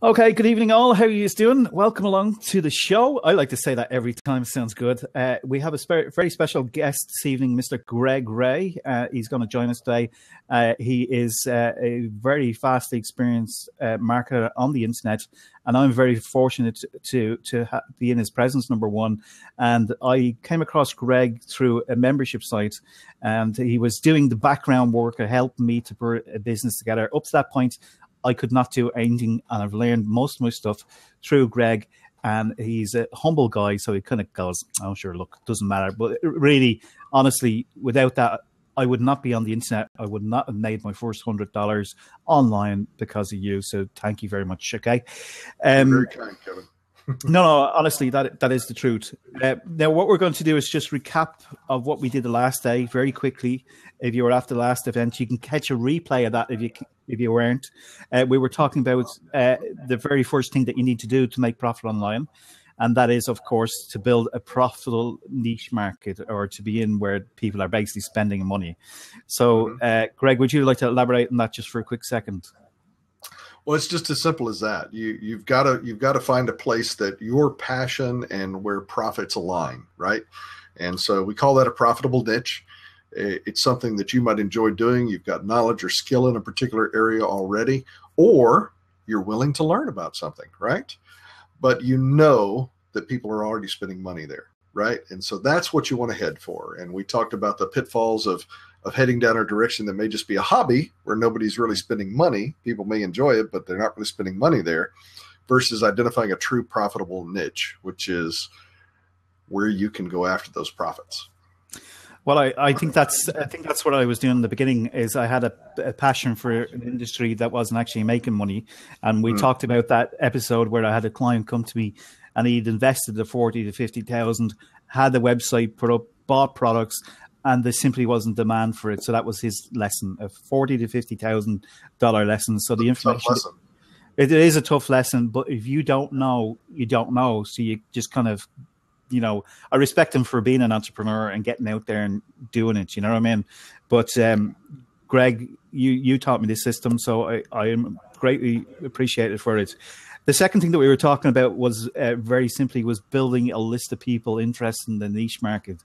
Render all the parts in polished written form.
Okay, good evening, all. How are you doing? Welcome along to the show. I like to say that every time. Sounds good. We have a very special guest this evening, Mr. Greg Ray. He's going to join us today. He is a very vastly experienced marketer on the internet, and I'm very fortunate to be in his presence, number one. And I came across Greg through a membership site, and he was doing the background work of helping me to put a business together. Up to that point, I could not do anything, and I've learned most of my stuff through Greg. And he's a humble guy, so he kind of goes, "Oh, sure, look, doesn't matter." But really, honestly, without that, I would not be on the internet. I would not have made my first $100 online because of you. So thank you very much. Okay. Very kind, Kevin. No, honestly, that is the truth. Now, what we're going to do is just recap of what we did the last day very quickly. If you were at the last event, you can catch a replay of that if you weren't. We were talking about the very first thing that you need to do to make profit online. And that is, of course, to build a profitable niche market, or to be in where people are basically spending money. So, Greg, would you like to elaborate on that just for a quick second? Well, it's just as simple as that. You've got to find a place that your passion and where profits align, right? And so we call that a profitable niche. It's something that you might enjoy doing. You've got knowledge or skill in a particular area already, or you're willing to learn about something, right? But you know that people are already spending money there, right? And so that's what you want to head for. And we talked about the pitfalls of heading down a direction that may just be a hobby where nobody's really spending money. People may enjoy it, but they're not really spending money there, versus identifying a true profitable niche, which is where you can go after those profits. Well, I think that's what I was doing in the beginning. Is I had a passion for an industry that wasn't actually making money, and we talked about that episode where I had a client come to me, and he'd invested the 40 to 50,000, had the website put up, bought products, and there simply wasn't demand for it. So that was his lesson, a $40,000 to $50,000 lesson. So the information, it is a tough lesson, but if you don't know, you don't know. So you just kind of, I respect him for being an entrepreneur and getting out there and doing it. You know what I mean? But Greg, you taught me this system, so I am greatly appreciated for it. The second thing that we were talking about was very simply was building a list of people interested in the niche market.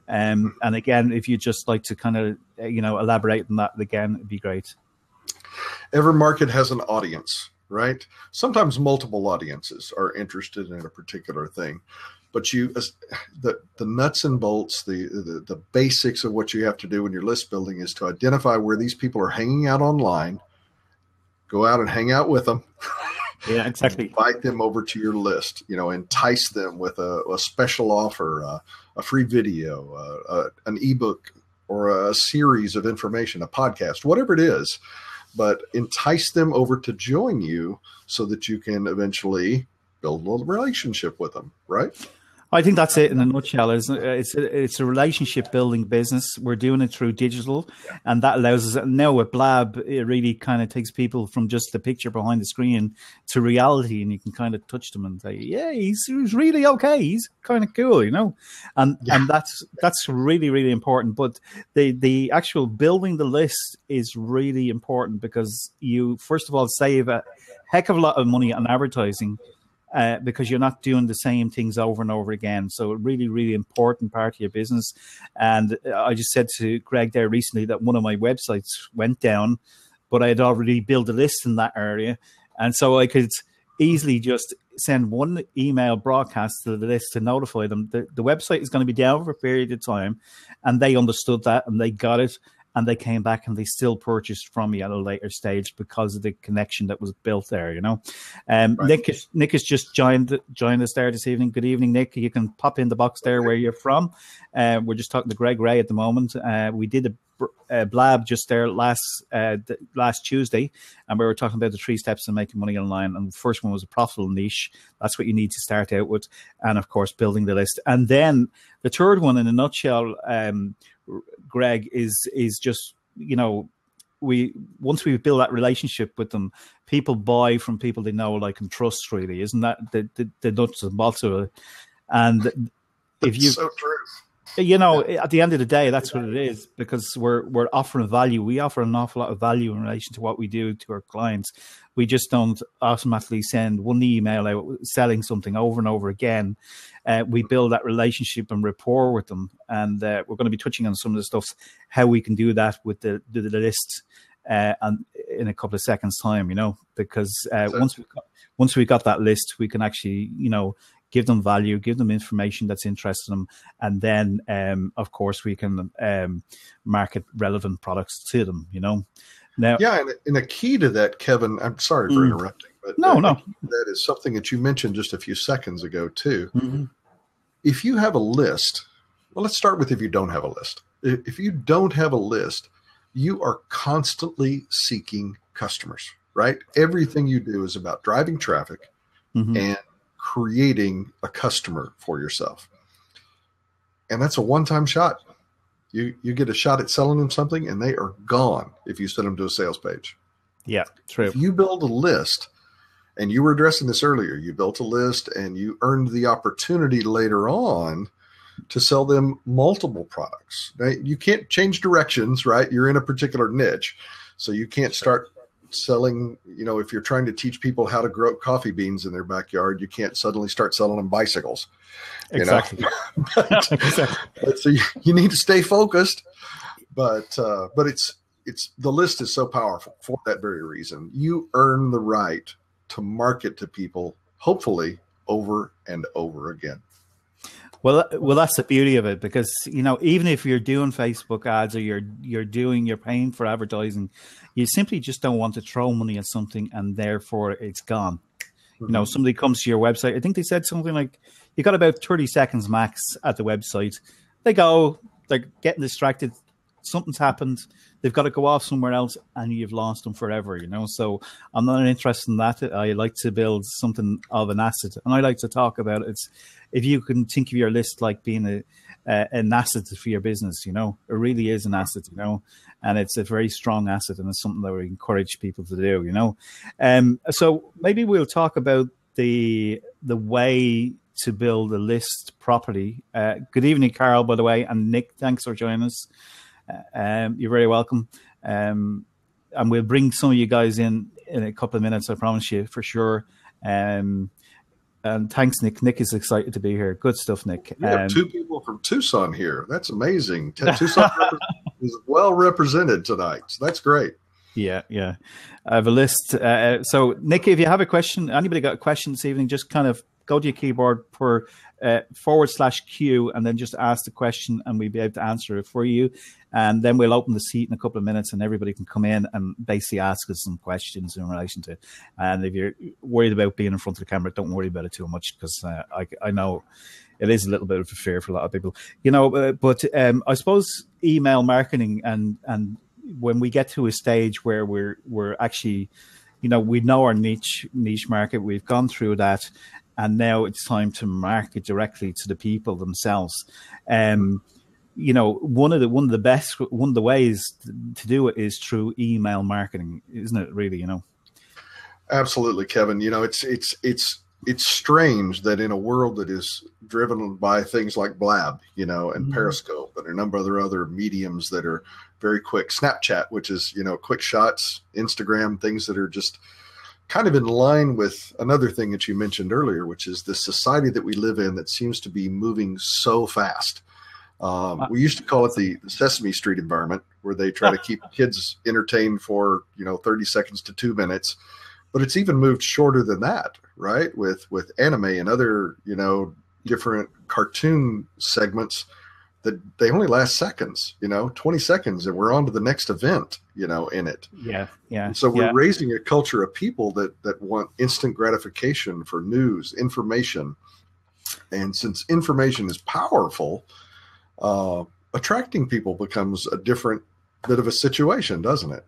And again, if you'd just like to kind of, elaborate on that again, it'd be great. Every market has an audience, right? Sometimes multiple audiences are interested in a particular thing, but the nuts and bolts, the basics of what you have to do when you're list building is to identify where these people are hanging out online, go out and hang out with them. Yeah, exactly. Invite them over to your list, entice them with a special offer, a free video, an ebook, or a series of information, a podcast, whatever it is, but entice them over to join you so that you can eventually build a relationship with them, right? I think that's it in a nutshell. It's a relationship building business. We're doing it through digital, and that allows us. Now with Blab, it really kind of takes people from just the picture behind the screen to reality, and you can kind of touch them and say, "Yeah, he's really okay. He's kind of cool," and that's really, really important. But the actual building the list is really important, because you first of all save a heck of a lot of money on advertising. Because you're not doing the same things over and over again. So a really, really important part of your business. And I just said to Greg there recently that one of my websites went down, but I had already built a list in that area. And so I could easily just send one email broadcast to the list to notify them that the website is going to be down for a period of time. And they understood that, and they got it. And they came back and they still purchased from me at a later stage because of the connection that was built there, Right. Nick has just joined us there this evening. Good evening, Nick. You can pop in the box there where you're from. We're just talking to Greg Ray at the moment. We did a Blab just there last Tuesday, and we were talking about the 3 steps to making money online. And the first one was a profitable niche. That's what you need to start out with. And of course, building the list. And then the third one in a nutshell, Greg, is just, once we build that relationship with them, people buy from people they know, like, and trust, really. Isn't that the nuts and bolts of it? And if you, so true. You know, at the end of the day, that's what it is, because we're offering value. We offer an awful lot of value in relation to what we do to our clients. We just don't automatically send one email out selling something over and over again. We build that relationship and rapport with them, and we're going to be touching on some of the stuff, how we can do that with the list, and in a couple of seconds' time. You know, because once we got that list, we can actually, you know, give them value, give them information that's interesting them, and then, of course, we can market relevant products to them. You know, now, yeah, and a key to that, Kevin. I'm sorry for interrupting, but no, that is something that you mentioned just a few seconds ago too. Mm-hmm. If you have a list, well, let's start with if you don't have a list. If you don't have a list, you are constantly seeking customers, right? Everything you do is about driving traffic and creating a customer for yourself. And that's a one-time shot. You get a shot at selling them something and they are gone if you send them to a sales page. Yeah, true. If you build a list, and you were addressing this earlier, you built a list and you earned the opportunity later on to sell them multiple products. Now, you can't change directions, right? You're in a particular niche. So you can't start selling, you know, if you're trying to teach people how to grow coffee beans in their backyard, you can't suddenly start selling them bicycles. Exactly. But so you need to stay focused, but it's the list is so powerful for that very reason. You earn the right to market to people, hopefully over and over again. Well, that's the beauty of it, because, you know, even if you're doing Facebook ads or you're paying for advertising, you simply just don't want to throw money at something and therefore it's gone. Mm-hmm. You know, somebody comes to your website. I think they said something like you got about 30 seconds max at the website. They're getting distracted. Something's happened. They've got to go off somewhere else, and you've lost them forever, you know. So I'm not interested in that. I like to build something of an asset, and I like to talk about it. It's, if you can think of your list like being an asset for your business, you know, it really is an asset, you know, and it's a very strong asset, and it's something that we encourage people to do, you know. So maybe we'll talk about the way to build a list properly. Good evening, Carl, by the way, and Nick. Thanks for joining us. You're very welcome. And we'll bring some of you guys in a couple of minutes, I promise you, for sure. And thanks, Nick. Nick is excited to be here. Good stuff, Nick. We have two people from Tucson here. That's amazing. Tucson is well represented tonight. So that's great. Yeah. I have a list. So, Nick, if you have a question, anybody got a question this evening, just kind of go to your keyboard for /Q and then just ask the question, and we'll be able to answer it for you. And then we'll open the seat in a couple of minutes and everybody can come in and basically ask us some questions in relation to it. And if you're worried about being in front of the camera, don't worry about it too much, because I know it is a little bit of a fear for a lot of people, you know, but I suppose email marketing, and when we get to a stage where we're actually, you know, we know our niche market, we've gone through that, and now it's time to market directly to the people themselves. You know, one of the ways to do it is through email marketing, isn't it? Really, you know. Absolutely, Kevin. You know, it's strange that in a world that is driven by things like Blab, you know, and Periscope and a number of other mediums that are very quick, Snapchat, which is, you know, quick shots, Instagram, things that are just kind of in line with another thing that you mentioned earlier, which is the society that we live in that seems to be moving so fast. We used to call it the Sesame Street environment, where they try to keep kids entertained for, you know, 30 seconds to 2 minutes, but it's even moved shorter than that, right? With anime and other, you know, different cartoon segments that they only last seconds, you know, 20 seconds, and we're on to the next event, you know, in it. Yeah. And so we're raising a culture of people that want instant gratification for news, information. And since information is powerful, attracting people becomes a different bit of a situation, doesn't it?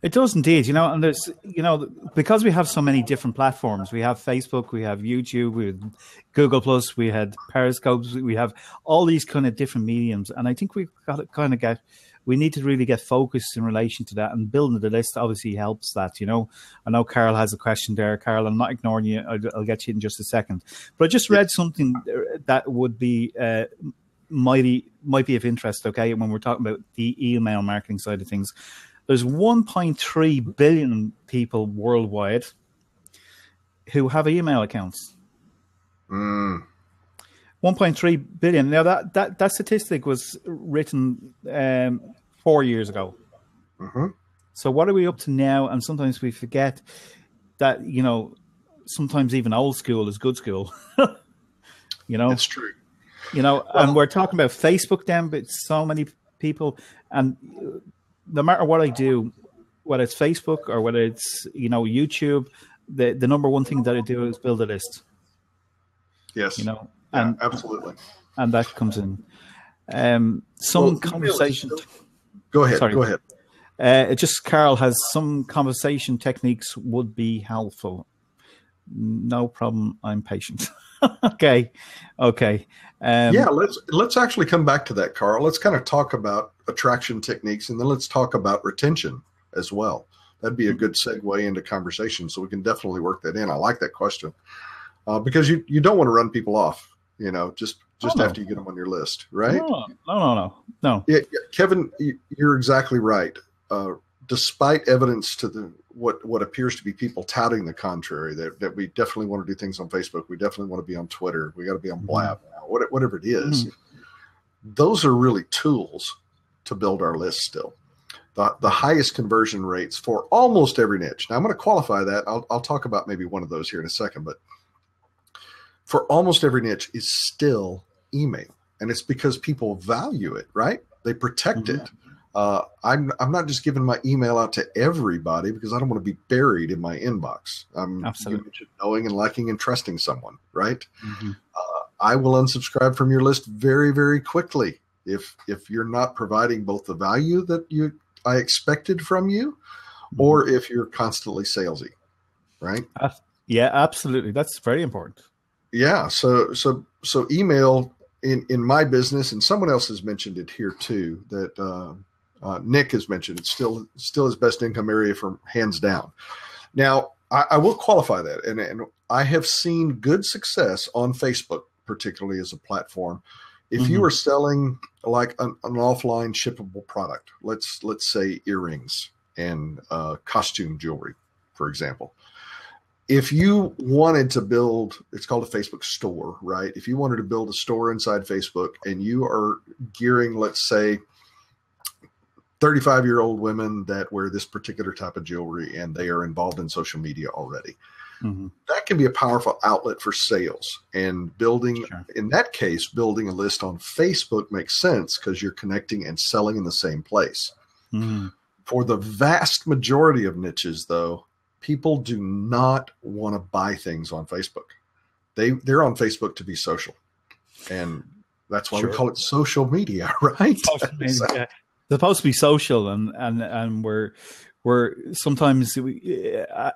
It does indeed, you know, and there's, you know, because we have so many different platforms. We have Facebook, we have YouTube, we have Google Plus, we had Periscope, we have all these kind of different mediums, and I think we've got to we need to really get focused in relation to that, and building the list obviously helps that, you know. I know Carol has a question there. Carol, I'm not ignoring you. I'll get you in just a second. But I just read something that would be might be of interest, okay, when we're talking about the email marketing side of things. There's 1.3 billion people worldwide who have email accounts. 1.3 billion. Now, that statistic was written 4 years ago. Mm-hmm. So what are we up to now? And sometimes we forget that, sometimes even old school is good school. It's true. And we're talking about Facebook then, but so many people, and no matter what I do, whether it's Facebook or whether it's, YouTube, the number one thing that I do is build a list. Yes. And absolutely. And that comes in. Conversation. Go ahead. Sorry. Go ahead. Just Carl has some conversation techniques would be helpful. No problem. I'm patient. Okay. Let's actually come back to that, Carl. Let's kind of talk about attraction techniques, and then let's talk about retention as well. That'd be a good segue into conversation, so we can definitely work that in. I like that question because you don't want to run people off, just after you get them on your list, right? No. Yeah, Kevin, you're exactly right. Despite evidence to what appears to be people touting the contrary, that we definitely want to do things on Facebook, we definitely want to be on Twitter, we got to be on Blab now, whatever it is. Those are really tools to build our list still. The highest conversion rates for almost every niche. Now I'm going to qualify that. I'll talk about maybe one of those here in a second, but for almost every niche is still email, and it's because people value it, right? They protect it. I'm not just giving my email out to everybody because I don't want to be buried in my inbox. Absolutely. Knowing and liking and trusting someone, right? I will unsubscribe from your list very, very quickly if you're not providing both the value that I expected from you, or if you're constantly salesy, right? Yeah, absolutely. That's very important. Yeah. So email in my business, and someone else has mentioned it here too, that Nick has mentioned it's still his best income area from hands down. Now, I will qualify that, and I have seen good success on Facebook, particularly as a platform. If you are selling like an offline shippable product, let's say earrings and costume jewelry, for example. If you wanted to build, it's called a Facebook store, right? If you wanted to build a store inside Facebook and you are gearing, let's say, 35-year-old women that wear this particular type of jewelry and they are involved in social media already, that can be a powerful outlet for sales. And building, in that case, building a list on Facebook makes sense because you're connecting and selling in the same place. For the vast majority of niches, though, people do not want to buy things on Facebook. They're on Facebook to be social. And that's why we call it social media, right? Social media. It's supposed to be social, and we're sometimes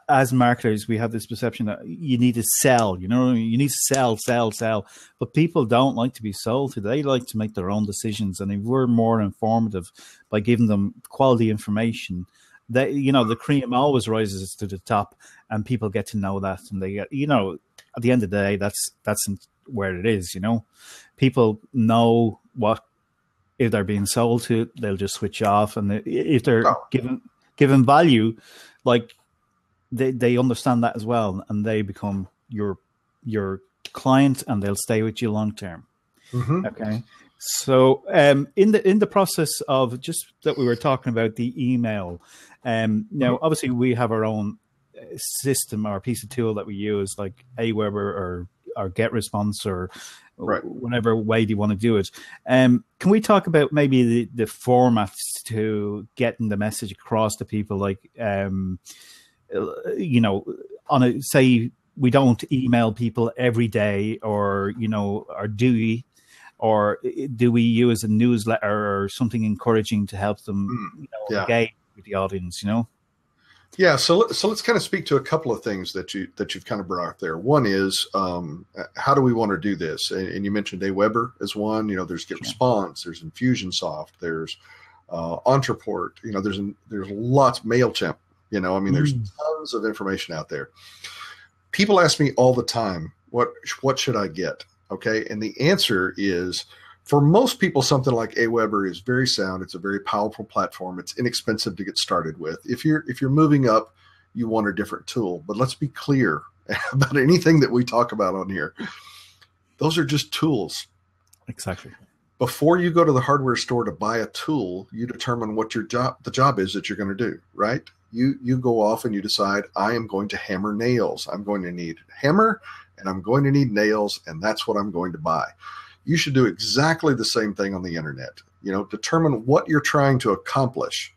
as marketers we have this perception that you need to sell. You need to sell. But people don't like to be sold to. They like to make their own decisions, and if we're more informative by giving them quality information, that the cream always rises to the top, and people get to know that, and they get at the end of the day that's where it is. People know what. If they're being sold to, they'll just switch off, and if they're given value, like they understand that as well, and they become your client, and they'll stay with you long term. Okay, so in the process of just that we were talking about the email, now obviously we have our own system or piece of tool that we use, like Aweber or GetResponse or whatever way you want to do it. Can we talk about maybe the formats to getting the message across to people? Like, say we don't email people every day, or do we? Or do we use a newsletter or something encouraging to help them engage with the audience? Yeah, so let's kind of speak to a couple of things that you've kind of brought up there. One is how do we want to do this? And you mentioned Aweber as one. There's GetResponse, there's Infusionsoft, there's Ontraport. There's lots, MailChimp. There's tons of information out there. People ask me all the time, what should I get? Okay, and the answer is For most people, something like Aweber is very sound. It's a very powerful platform. It's inexpensive to get started with. If you're moving up, you want a different tool. But let's be clear about anything that we talk about on here. Those are just tools. Exactly. Before you go to the hardware store to buy a tool, you determine what the job is that you're going to do, right? You go off and you decide, I am going to hammer nails. I'm going to need a hammer and I'm going to need nails, and that's what I'm going to buy. You should do exactly the same thing on the internet. Determine what you're trying to accomplish.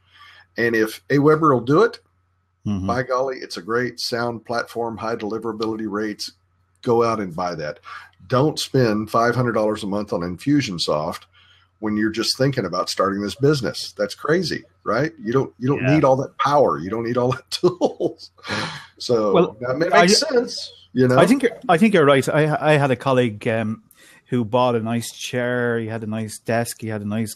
And if Aweber will do it, by golly, it's a great sound platform, high deliverability rates. Go out and buy that. Don't spend $500 a month on Infusionsoft when you're just thinking about starting this business. That's crazy, right? You don't need all that power. You don't need all that tools. So that makes sense. I think you're right. I had a colleague who bought a nice chair. He had a nice desk. He had a nice,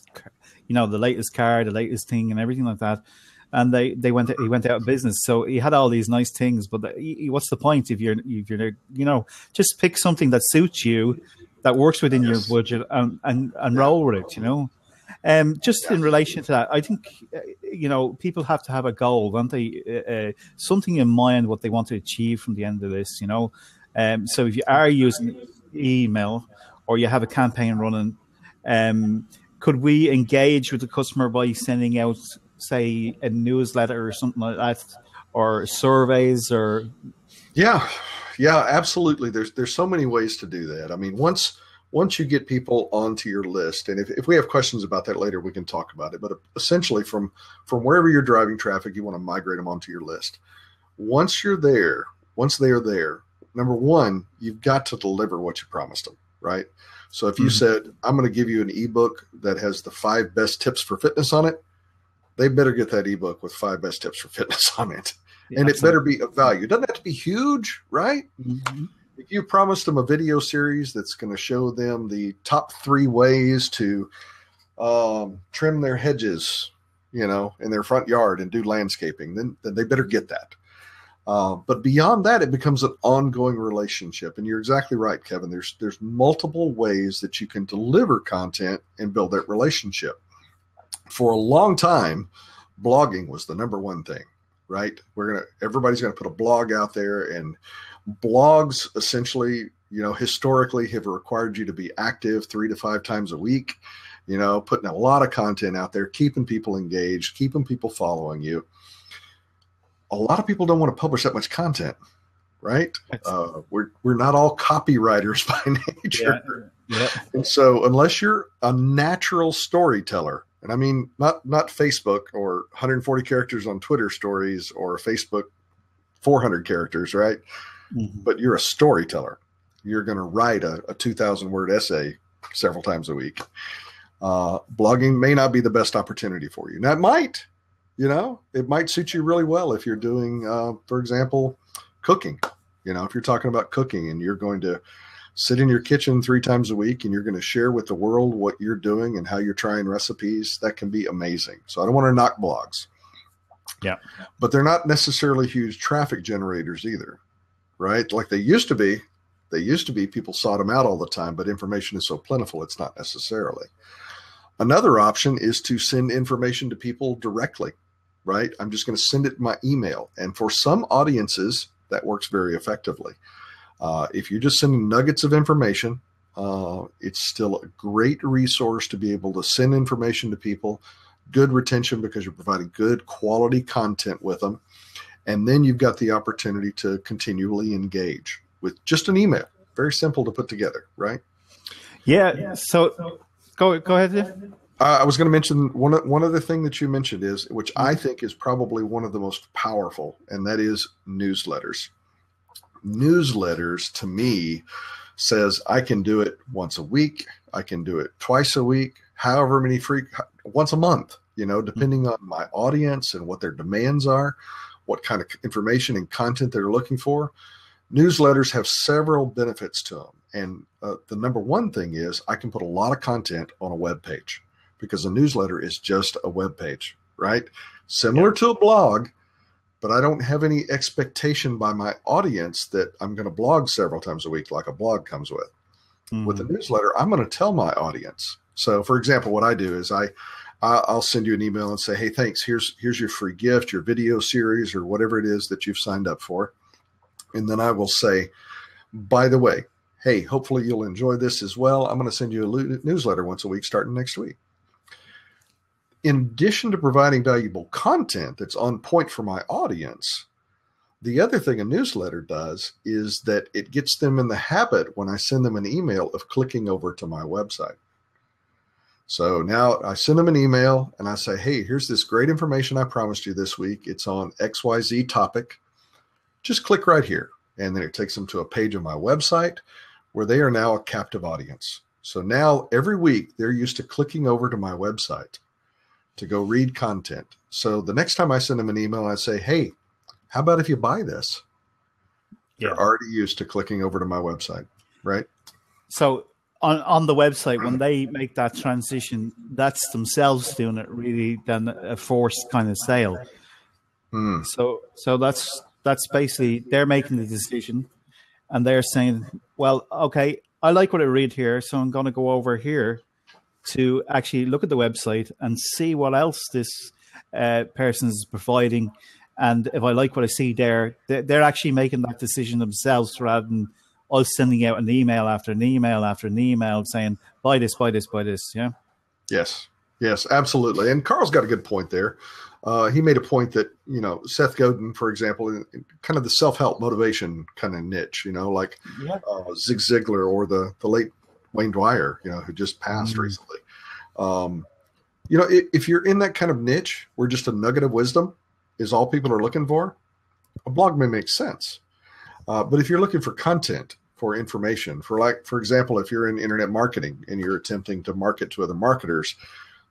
the latest car, the latest thing, and everything like that. And he went out of business. So he had all these nice things, but what's the point if you're just pick something that suits you, that works within your budget, and roll with it. Just in relation to that, I think people have to have a goal, don't they? Something in mind what they want to achieve from the end of this. So if you are using email or you have a campaign running, could we engage with the customer by sending out, say, a newsletter or something like that, or surveys, or yeah, absolutely. There's so many ways to do that. I mean, once you get people onto your list, and if we have questions about that later, we can talk about it. But essentially, from wherever you're driving traffic, you want to migrate them onto your list. Once they are there, number one, you've got to deliver what you promised them, right? So if you said, I'm going to give you an ebook that has the 5 best tips for fitness on it, they better get that ebook with 5 best tips for fitness on it. And it better be of value. It doesn't have to be huge, right? If you promised them a video series that's going to show them the top 3 ways to trim their hedges, in their front yard and do landscaping, then they better get that. But beyond that, it becomes an ongoing relationship. And you're exactly right, Kevin. There's multiple ways that you can deliver content and build that relationship. For a long time, blogging was the number one thing, right? Everybody's going to put a blog out there, and blogs essentially, historically have required you to be active 3 to 5 times a week, putting a lot of content out there, keeping people engaged, keeping people following you. A lot of people don't want to publish that much content, right? We're not all copywriters by nature. Yeah. And so unless you're a natural storyteller, and I mean, not Facebook or 140 characters on Twitter stories or Facebook 400 characters, right? But you're a storyteller. You're going to write a 2,000 word essay several times a week. Blogging may not be the best opportunity for you. Now it might, it might suit you really well if you're doing, for example, cooking. If you're talking about cooking and you're going to sit in your kitchen 3 times a week and you're going to share with the world what you're doing and how you're trying recipes, that can be amazing. So I don't want to knock blogs. Yeah. But they're not necessarily huge traffic generators either, right? Like they used to be. People sought them out all the time, but information is so plentiful, it's not necessarily. Another option is to send information to people directly, right? I'm just going to send it in my email. And for some audiences, that works very effectively. If you're just sending nuggets of information, it's still a great resource to be able to send information to people, good retention because you're providing good quality content with them. And then you've got the opportunity to continually engage with just an email. Very simple to put together, right? Yeah. So go ahead. I was going to mention one other thing that you mentioned which I think is probably one of the most powerful, and that is newsletters. Newsletters to me says I can do it once a week. I can do it twice a week, however many once a month, depending on my audience and what their demands are, what kind of information and content they're looking for. Newsletters have several benefits to them. And the number one thing is I can put a lot of content on a web page because a newsletter is just a web page, right? Similar to a blog, but I don't have any expectation by my audience that I'm going to blog several times a week like a blog comes with. With the newsletter, I'm going to tell my audience. So, for example, what I do is I'll send you an email and say, hey, thanks. Here's your free gift, your video series, or whatever it is that you've signed up for. And then I will say, by the way, hey, hopefully you'll enjoy this as well. I'm going to send you a newsletter once a week starting next week. In addition to providing valuable content that's on point for my audience, the other thing a newsletter does is that it gets them in the habit when I send them an email of clicking over to my website. So now I send them an email and I say, hey, here's this great information I promised you this week. It's on XYZ topic. Just click right here. And then it takes them to a page of my website where they are now a captive audience. So now every week they're used to clicking over to my website to go read content. So the next time I send them an email, I say, hey, how about if you buy this? Yeah. They're already used to clicking over to my website, right? So on the website, when they make that transition, that's themselves doing it really than a forced kind of sale. So that's basically they're making the decision and they're saying, well, okay, I like what I read here, so I'm going to go over here to actually look at the website and see what else this person is providing. And if I like what I see there, they're actually making that decision themselves rather than us sending out an email after an email after an email saying, buy this, buy this, buy this. Yeah. Yes, absolutely. And Carl's got a good point there. He made a point that, Seth Godin, for example, in kind of the self-help motivation kind of niche, like Zig Ziglar or the late Wayne Dwyer, who just passed recently. If you're in that kind of niche where just a nugget of wisdom is all people are looking for, a blog may make sense. But if you're looking for content, for information, for example, if you're in internet marketing and you're attempting to market to other marketers,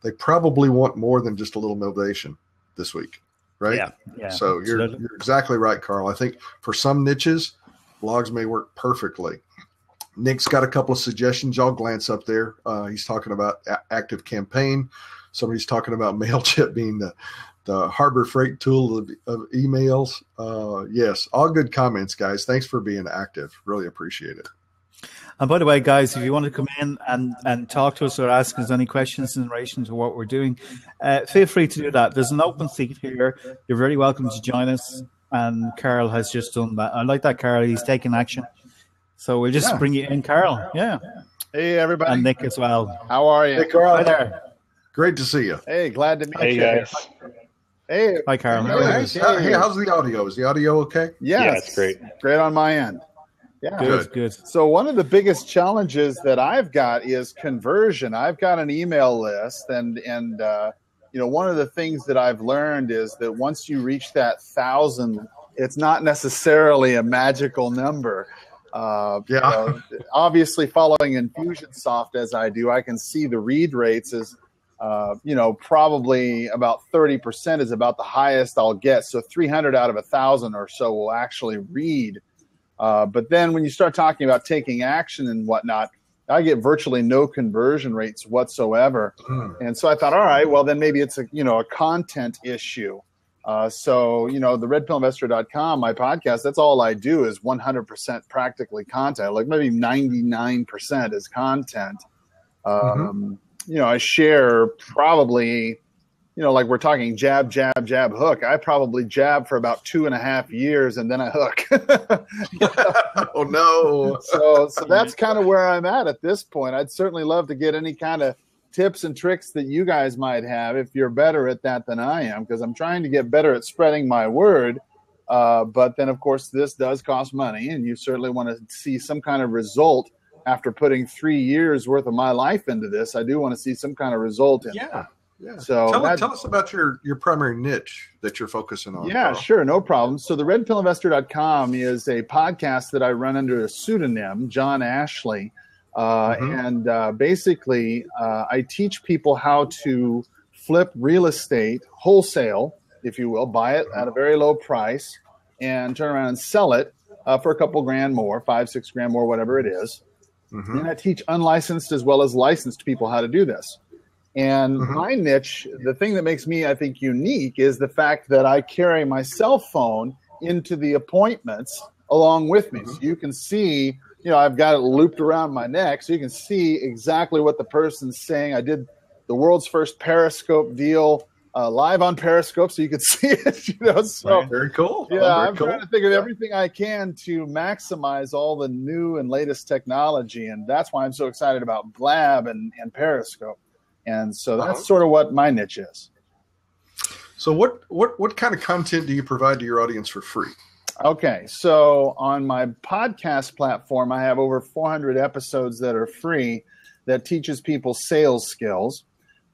they probably want more than just a little motivation this week, right? Yeah. So you're exactly right, Carl. I think for some niches, blogs may work perfectly. Nick's got a couple of suggestions. Y'all glance up there. He's talking about Active Campaign. Somebody's talking about MailChimp being the Harbor Freight tool of emails. Yes, all good comments, guys. Thanks for being active. Really appreciate it. And by the way, guys, if you want to come in and talk to us or ask us any questions in relation to what we're doing, feel free to do that. There's an open seat here. You're very welcome to join us. And Carl has just done that. I like that, Carl. He's taking action. So we'll just bring you in, Carl. Yeah. Hey, everybody. And Nick as well. How are you? Hey, Carl. Hi there. Great to see you. Hey, glad to meet you. Guys. Hey. Hi, Carl. Hey, how's the audio? Is the audio okay? Yes. Yeah, it's great. Great on my end. Yeah. Good. So one of the biggest challenges that I've got is conversion. I've got an email list, and one of the things that I've learned is that once you reach that 1,000, it's not necessarily a magical number. Obviously, following Infusionsoft as I do, I can see the read rates as probably about 30% is about the highest I'll get. So 300 out of 1,000 or so will actually read. But then when you start talking about taking action and whatnot, I get virtually no conversion rates whatsoever. And so I thought, all right, well, then maybe it's a content issue. So the redpillinvestor.com, my podcast, that's all I do is 100% practically content, like maybe 99% is content. I share probably, like we're talking jab, jab, jab, hook. I probably jab for about 2.5 years and then I hook. Oh, no. So that's kind of where I'm at this point. I'd certainly love to get any kind of tips and tricks that you guys might have if you're better at that than I am, because I'm trying to get better at spreading my word. But then, of course, this does cost money, and you certainly want to see some kind of result after putting 3 years worth of my life into this. I do want to see some kind of result in it. Yeah. So tell us about your primary niche that you're focusing on. Yeah, sure. No problem. So the redpillinvestor.com is a podcast that I run under a pseudonym, John Ashley. And basically, I teach people how to flip real estate wholesale, if you will, buy it at a very low price and turn around and sell it for a couple grand more, $5-6 grand more, whatever it is. And I teach unlicensed as well as licensed people how to do this. And my niche, the thing that makes me, I think, unique is the fact that I carry my cell phone into the appointments along with me. So you can see, I've got it looped around my neck, so you can see exactly what the person's saying. I did the world's first Periscope deal live on Periscope, so you could see it. So very cool. Yeah, I'm trying to think of everything I can to maximize all the new and latest technology, and that's why I'm so excited about Blab and Periscope. And so that's sort of what my niche is. So what kind of content do you provide to your audience for free? Okay, so on my podcast platform, I have over 400 episodes that are free that teaches people sales skills.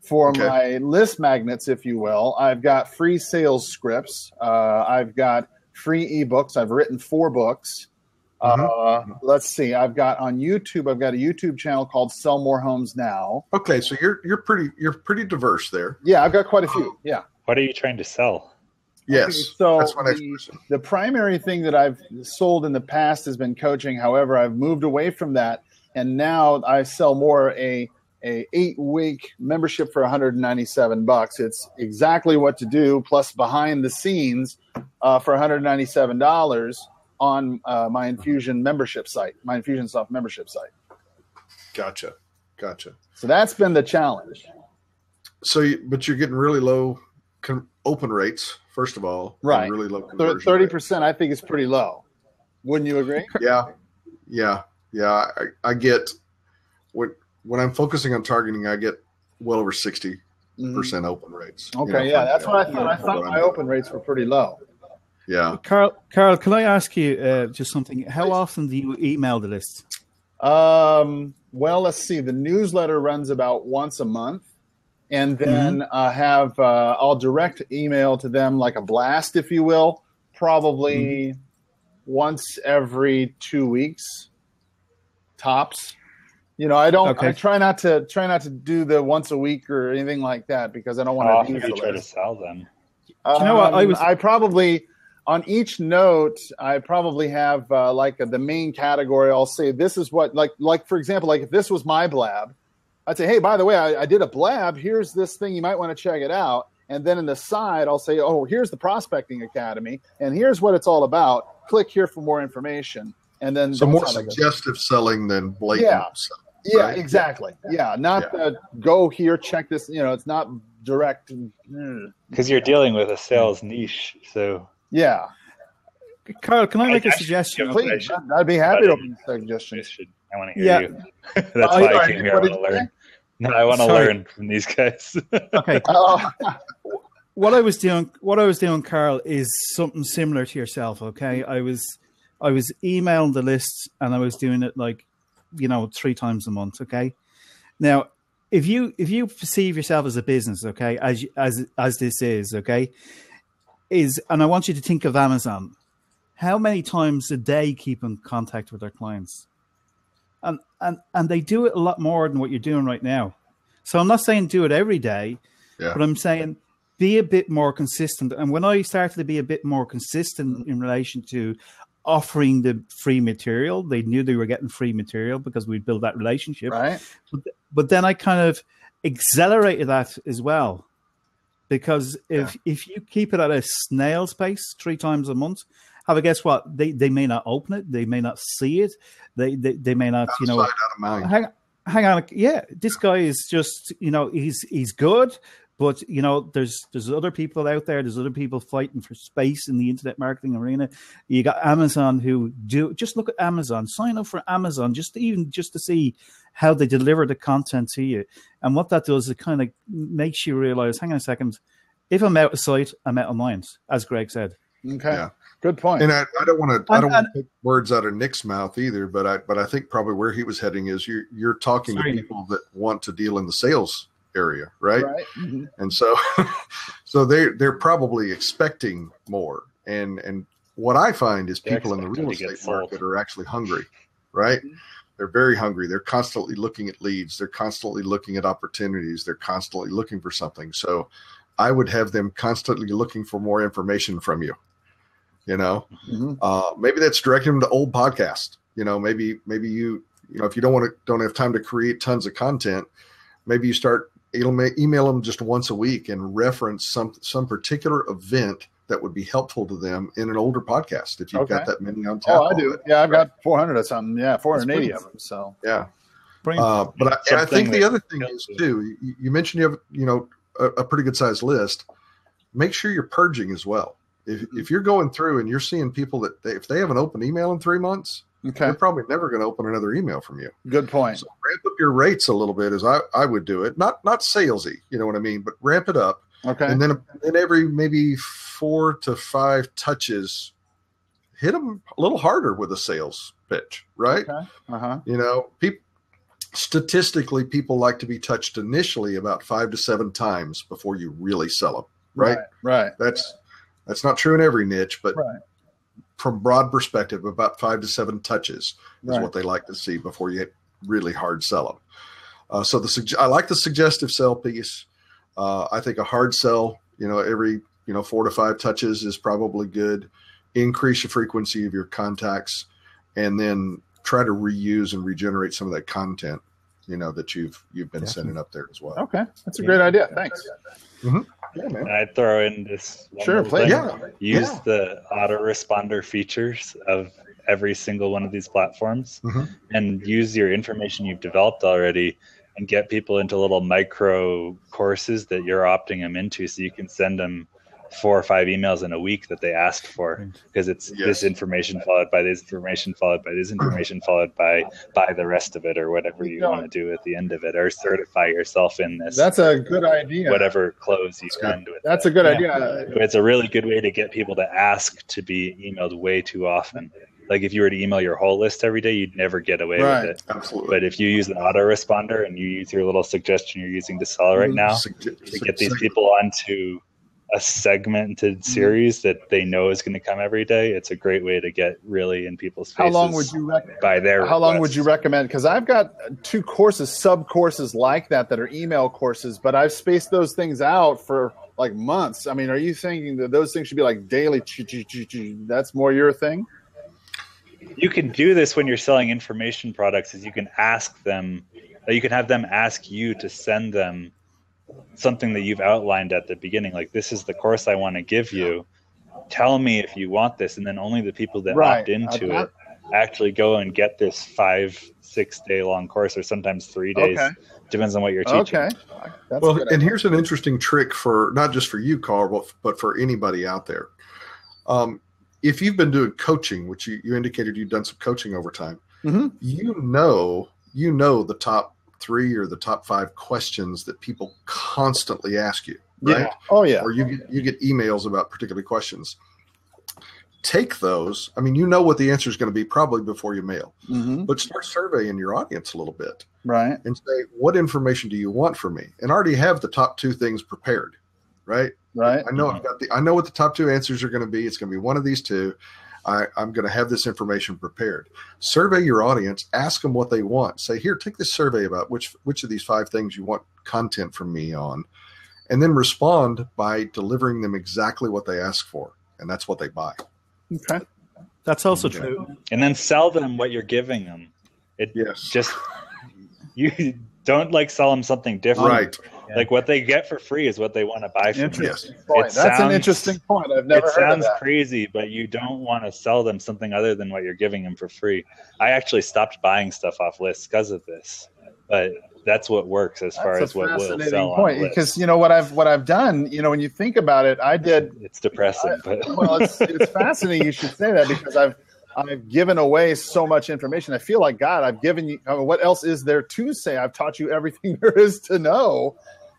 For my list magnets, if you will, I've got free sales scripts. I've got free ebooks. I've written 4 books. Let's see. I've got on YouTube. I've got a YouTube channel called Sell More Homes Now. Okay, so you're pretty diverse there. Yeah, I've got quite a few. Yeah. What are you trying to sell? Yes. Okay, so that's my next question. The primary thing that I've sold in the past has been coaching. However, I've moved away from that, and now I sell more a 8-week membership for $197. It's exactly what to do, plus behind the scenes for $197 on my Infusion membership site, my Infusionsoft membership site. Gotcha. So that's been the challenge. So, but you're getting really low open rates, first of all. Right. Really low conversion 30%, I think, is pretty low. Wouldn't you agree? Yeah. I get when I'm focusing on targeting, I get well over 60% open rates. Okay, that's what I thought. I thought my open rates were pretty low. Yeah. Carl, can I ask you just something? How often do you email the list? Well, let's see. The newsletter runs about once a month. And then I'll direct email to them like a blast, if you will, probably once every 2 weeks, tops. I try not to do the once a week or anything like that because I don't want to. How often do you try to sell them? You know what? I probably on each note I probably have the main category. I'll say this is what like for example, like if this was my blab, I'd say, hey, by the way, I did a blab. Here's this thing. You might want to check it out. And then in the side, I'll say, oh, here's the Prospecting Academy, and here's what it's all about. Click here for more information. And then so more suggestive selling than blatant selling. Yeah, right? exactly. Yeah, not go here, check this. It's not direct. Because you're dealing with a sales niche. So yeah. Carl, can I make a suggestion? Please, I'd be happy to make suggestions. I want to hear you. That's why I came here. I want to learn. No, I want to learn from these guys. Okay. What I was doing, Carl, is something similar to yourself. Okay, I was emailing the lists, and I was doing it 3 times a month. Okay. Now, if you perceive yourself as a business, okay, as this is, okay, and I want you to think of Amazon. How many times a day keep in contact with their clients? And they do it a lot more than what you're doing right now. So I'm not saying do it every day, but I'm saying be a bit more consistent. And when I started to be a bit more consistent in relation to offering the free material, they knew they were getting free material because we built that relationship. Right. But then I kind of accelerated that as well. Because if you keep it at a snail's pace 3 times a month, guess what? They may not open it. They may not see it. They may not, out of mind. Hang on. Yeah, this guy is just, he's good, but there's other people out there. There's other people fighting for space in the internet marketing arena. You got Amazon who just look at Amazon. Sign up for Amazon just to see how they deliver the content to you. And what that does, it kind of makes you realize, hang on a second, if I'm out of sight, I'm out of mind, as Greg said. Okay. Yeah. Good point. And I don't want to take words out of Nick's mouth either, but I think probably where he was heading is you're talking to people that want to deal in the sales area, right? Mm-hmm. And so they're probably expecting more. And what I find is people in the real estate market are actually hungry, right? Mm-hmm. They're very hungry. They're constantly looking at leads. They're constantly looking at opportunities. They're constantly looking for something. So I would have them constantly looking for more information from you. Maybe that's directing them to old podcasts. Maybe you if you don't have time to create tons of content, maybe you start email them just once a week and reference some particular event that would be helpful to them in an older podcast if you've got that many on tap. Oh, I do. Yeah, I've got 400 or something. Yeah, 480 of them. So yeah. But I think the other thing is too. You mentioned you have a pretty good sized list. Make sure you're purging as well. If you're going through and you're seeing people that if they haven't opened email in 3 months, they're probably never going to open another email from you. Good point. So ramp up your rates a little bit, as I would do it. Not salesy, you know what I mean, but ramp it up. Okay. And then every maybe 4 to 5 touches, hit them a little harder with a sales pitch, right? Okay. Statistically, people like to be touched initially about 5 to 7 times before you really sell them, right? Right. That's not true in every niche, but from broad perspective, about 5 to 7 touches is what they like to see before you really hard sell them. So I like the suggestive sell piece. I think a hard sell, every 4 to 5 touches is probably good. Increase the frequency of your contacts, and then try to reuse and regenerate some of that content, that you've been sending up there as well. Okay, that's a great idea. Thanks. Mm-hmm. Yeah, man. I'd throw in this. Please. Use the autoresponder features of every single one of these platforms, and use your information you've developed already, and get people into little micro courses that you're opting them into, so you can send them 4 or 5 emails in a week that they ask for, because it's this information followed by this information followed by this information followed by the rest of it, or whatever you want to do at the end of it, or certify yourself in this. That's a good idea. Whatever close you end with. That's a good idea. It's a really good way to get people to ask to be emailed way too often. Like if you were to email your whole list every day, you'd never get away with it. Absolutely. But if you use an autoresponder and you use your little suggestion you're using to sell right now to get these people onto a segmented series that they know is going to come every day, it's a great way to get really in people's faces. How long would you recommend? Because I've got 2 courses, sub courses like that are email courses, but I've spaced those things out for like months. I mean, are you thinking that those things should be like daily? That's more your thing? You can do this when you're selling information products, is you can ask them, you can have them ask you to send them something that you've outlined at the beginning, like, this is the course I want to give you. Tell me if you want this, and then only the people that opt into it actually go and get this 5-6 day long course, or sometimes 3 days. Depends on what you're teaching. Okay. And here's an interesting trick for not just for you, Carl, but for anybody out there. If you've been doing coaching, which you indicated you've done some coaching over time, you know the top 3 or the top 5 questions that people constantly ask you, right? Yeah. Oh yeah. Or you get emails about particular questions. Take those. I mean, what the answer is going to be probably before you mail, but start surveying your audience a little bit, right? And say, what information do you want from me? And already have the top 2 things prepared, right? Right. I know I know what the top 2 answers are going to be. It's going to be one of these 2. I'm going to have this information prepared. Survey your audience. Ask them what they want. Say, here, take this survey about which of these 5 things you want content from me on, and then respond by delivering them exactly what they ask for, and that's what they buy. Okay, that's also true. And then sell them what you're giving them. You don't sell them something different. Right. Like what they get for free is what they want to buy from you. That's an interesting point. I've never heard of that. It sounds crazy, but you don't want to sell them something other than what you're giving them for free. I actually stopped buying stuff off lists because of this, but that's what works as far as what will sell on lists. Because what I've done, when you think about it, I did. It's depressing, but it's fascinating. You should say that, because I've given away so much information. I feel like, God, I've given you. what else is there to say? I've taught you everything there is to know.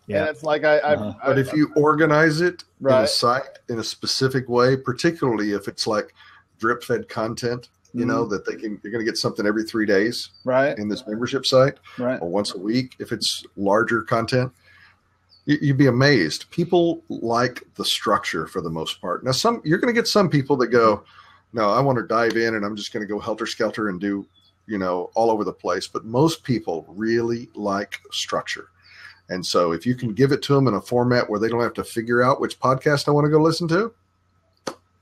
Yeah. And it's like but if you organize it in a site in a specific way, particularly if it's like drip fed content, that you're going to get something every 3 days, right, in this membership site, right, or once a week if it's larger content. You'd be amazed. People like the structure for the most part. Now, you're going to get some people that go, no, I want to dive in and I'm just going to go helter skelter and do, all over the place. But most people really like structure. And so if you can give it to them in a format where they don't have to figure out which podcast I want to go listen to.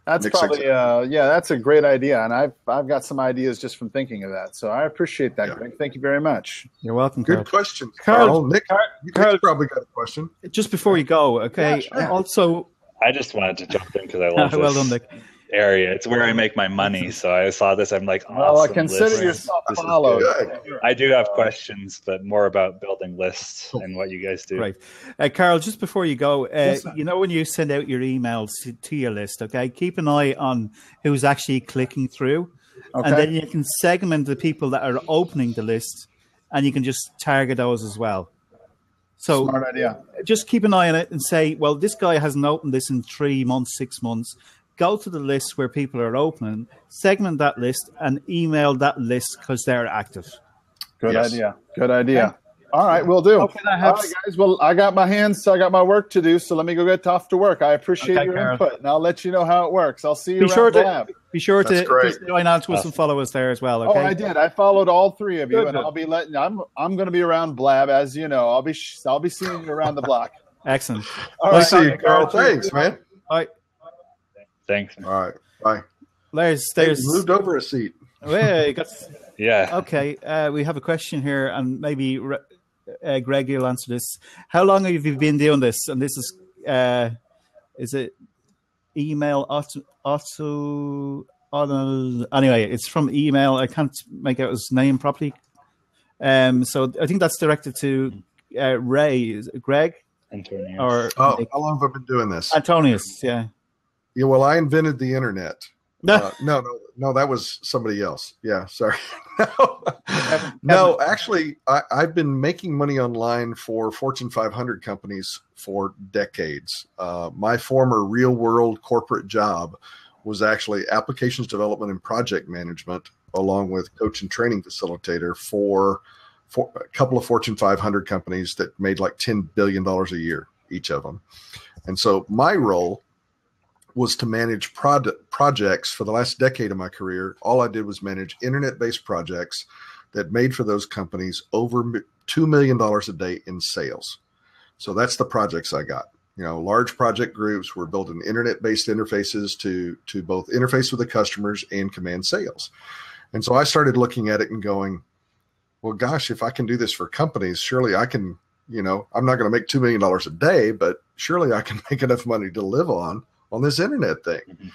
That's probably, that's a great idea. And I've got some ideas just from thinking of that. So I appreciate that, Greg. Thank you very much. You're welcome, Carl. Good question, Carl. Nick's probably got a question. Just before you go, okay. Yeah, sure. Also, I just wanted to jump in because I love Well this done, Nick. area. It's where I make my money. So I saw this. I'm like, Well, awesome. consider list. yourself This is followed. good. I do have questions, but more about building lists and what you guys do. Right. Carol, just before you go, Yes, you know, when you send out your emails to your list, okay, keep an eye on who's actually clicking through. Okay. And then you can segment the people that are opening the list, and you can just target those as well. So Smart idea. just keep an eye on it and say, well, this guy hasn't opened this in 3 months, 6 months. Go to the list where people are opening, segment that list, and email that list because they're active. Good Yes. idea. Good idea. All right, we'll do. Okay, that All helps. right, guys. Well, I got my work to do, so let me go get off to work. I appreciate Okay, your Carol. input, and I'll let you know how it works. I'll see you Be around sure the to lab. be sure That's to great. join on to us and follow us there as well. Oh, Okay. I did. I followed all three of you, Good, and good. I'll be letting. I'm going to be around Blab, as you know. I'll be seeing you around the block. Excellent. All I'll right, see you, Carl. Thanks, man. All right, Thanks. All right. Bye. there's Hey, moved over a seat. Well, you got- Yeah. okay. We have a question here, and maybe Greg, you'll answer this. How long have you been doing this? And this is it email auto anyway, it's from email. I can't make out his name properly. So I think that's directed to Ray. Is it Greg Antonio. or Oh, how long have I been doing this? Antonius? Yeah. Yeah, well, I invented the internet. No. No, that was somebody else. Yeah, sorry. No, actually, I've been making money online for Fortune 500 companies for decades. My former real world corporate job was actually applications development and project management, along with coach and training facilitator for a couple of Fortune 500 companies that made like $10 billion a year, each of them. And so my role was to manage projects for the last decade of my career. All I did was manage internet-based projects that made for those companies over $2 million a day in sales. So that's the projects I got. You know, large project groups were building internet-based interfaces to both interface with the customers and command sales. And so I started looking at it and going, well, gosh, if I can do this for companies, surely I can, you know, I'm not going to make $2 million a day, but surely I can make enough money to live on this internet thing. Mm-hmm.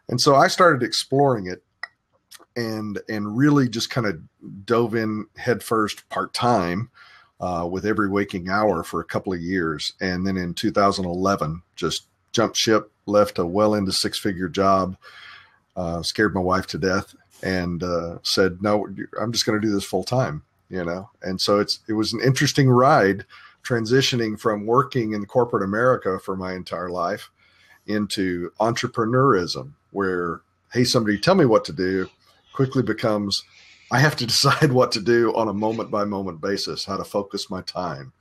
And so I started exploring it and really just kind of dove in headfirst part-time with every waking hour for a couple of years. And then in 2011, just jumped ship, left a well into six-figure job, scared my wife to death, and said, no, I'm just going to do this full time, you know? And so it was an interesting ride transitioning from working in corporate America for my entire life into entrepreneurism, where, hey, somebody tell me what to do, quickly becomes, I have to decide what to do on a moment by moment basis, how to focus my time.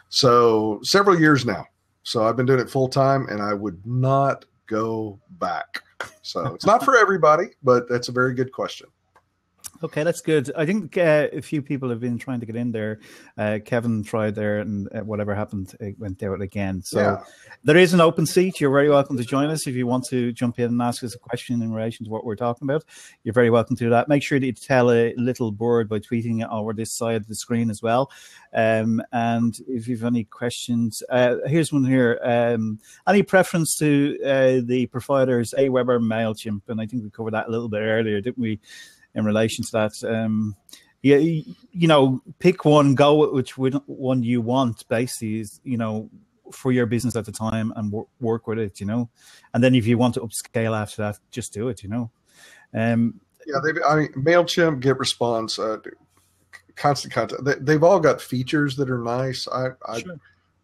So several years now. So I've been doing it full time, and I would not go back. So it's not for everybody, but that's a very good question. Okay, that's good. I think a few people have been trying to get in there. Kevin tried there, and whatever happened, it went out again. So Yeah. There is an open seat. You're very welcome to join us if you want to jump in and ask us a question in relation to what we're talking about. You're very welcome to do that. Make sure that you tell a little bird by tweeting it over this side of the screen as well. And if you have any questions, here's one here. Any preference to the providers Aweber, MailChimp? And I think we covered that a little bit earlier, didn't we? In relation to that, yeah, you know, pick one, go with which one you want, basically, is, you know, for your business at the time, and work with it, you know. And then if you want to upscale after that, just do it, you know. Yeah, MailChimp, GetResponse, Constant Contact, they've all got features that are nice. Sure.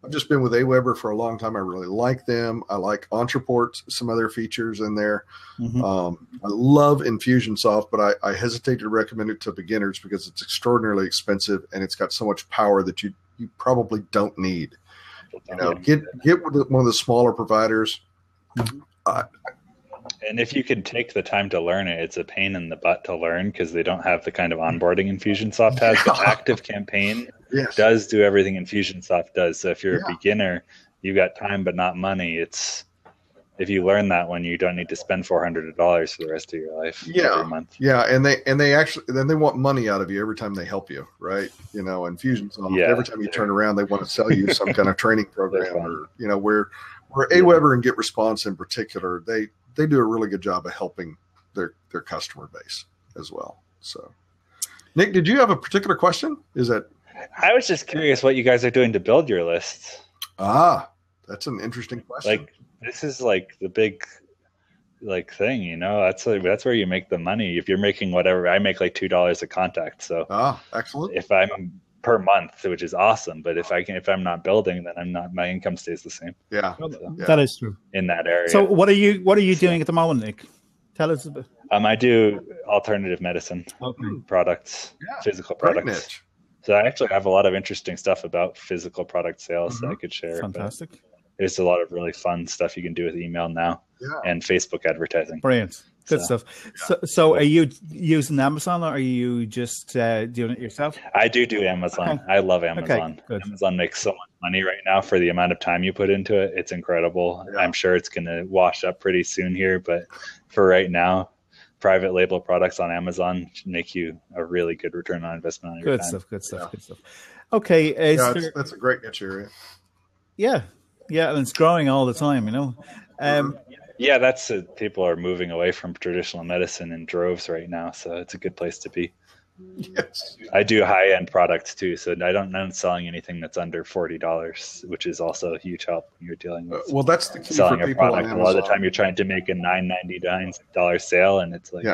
I've just been with Aweber for a long time. I really like them. I like Entreport, some other features in there. Mm-hmm. I love Infusionsoft, but I hesitate to recommend it to beginners because it's extraordinarily expensive and it's got so much power that you probably don't need. You know, get with one of the smaller providers. Mm-hmm. And if you can take the time to learn it, it's a pain in the butt to learn because they don't have the kind of onboarding Infusionsoft has. But ActiveCampaign Yes. does do everything Infusionsoft does. So if you're Yeah. a beginner, you've got time but not money. If you learn that one, you don't need to spend $400 for the rest of your life every month. Yeah, and they actually then they want money out of you every time they help you, right? You know, Infusionsoft, Yeah. every time you turn around, they want to sell you some kind of training program, or you know, we're where Aweber and GetResponse in particular, they do a really good job of helping their customer base as well. So, Nick, did you have a particular question? I was just curious what you guys are doing to build your lists. That's an interesting question. Like, this is like the big thing, you know. That's where you make the money. If you're making whatever, I make like $2 a contact. So excellent. If I'm per month, which is awesome, but if I'm not building, then I'm not. My income stays the same. Yeah, that is true in that area. So what are you doing at the moment, Nick? Tell us a bit. I do alternative medicine products, physical products. Niche. So I actually have a lot of interesting stuff about physical product sales that I could share. Fantastic. There's a lot of really fun stuff you can do with email now and Facebook advertising. Brilliant. Good stuff. So are you using Amazon, or are you just doing it yourself? I do Amazon. Okay. I love Amazon. Okay, Amazon makes so much money right now for the amount of time you put into it. It's incredible. Yeah. I'm sure it's going to wash up pretty soon here, but for right now, private label products on Amazon make you a really good return on investment on your time. Good stuff. Okay. That's a great niche area. Yeah, and it's growing all the time, you know. Yeah, that's it. People are moving away from traditional medicine in droves right now, so it's a good place to be. Yes, I do high-end products too, so I'm not selling anything that's under $40, which is also a huge help when you're dealing with. Well, that's the key selling for people a product. A lot of the time, you're trying to make a $9.99 sale, and it's like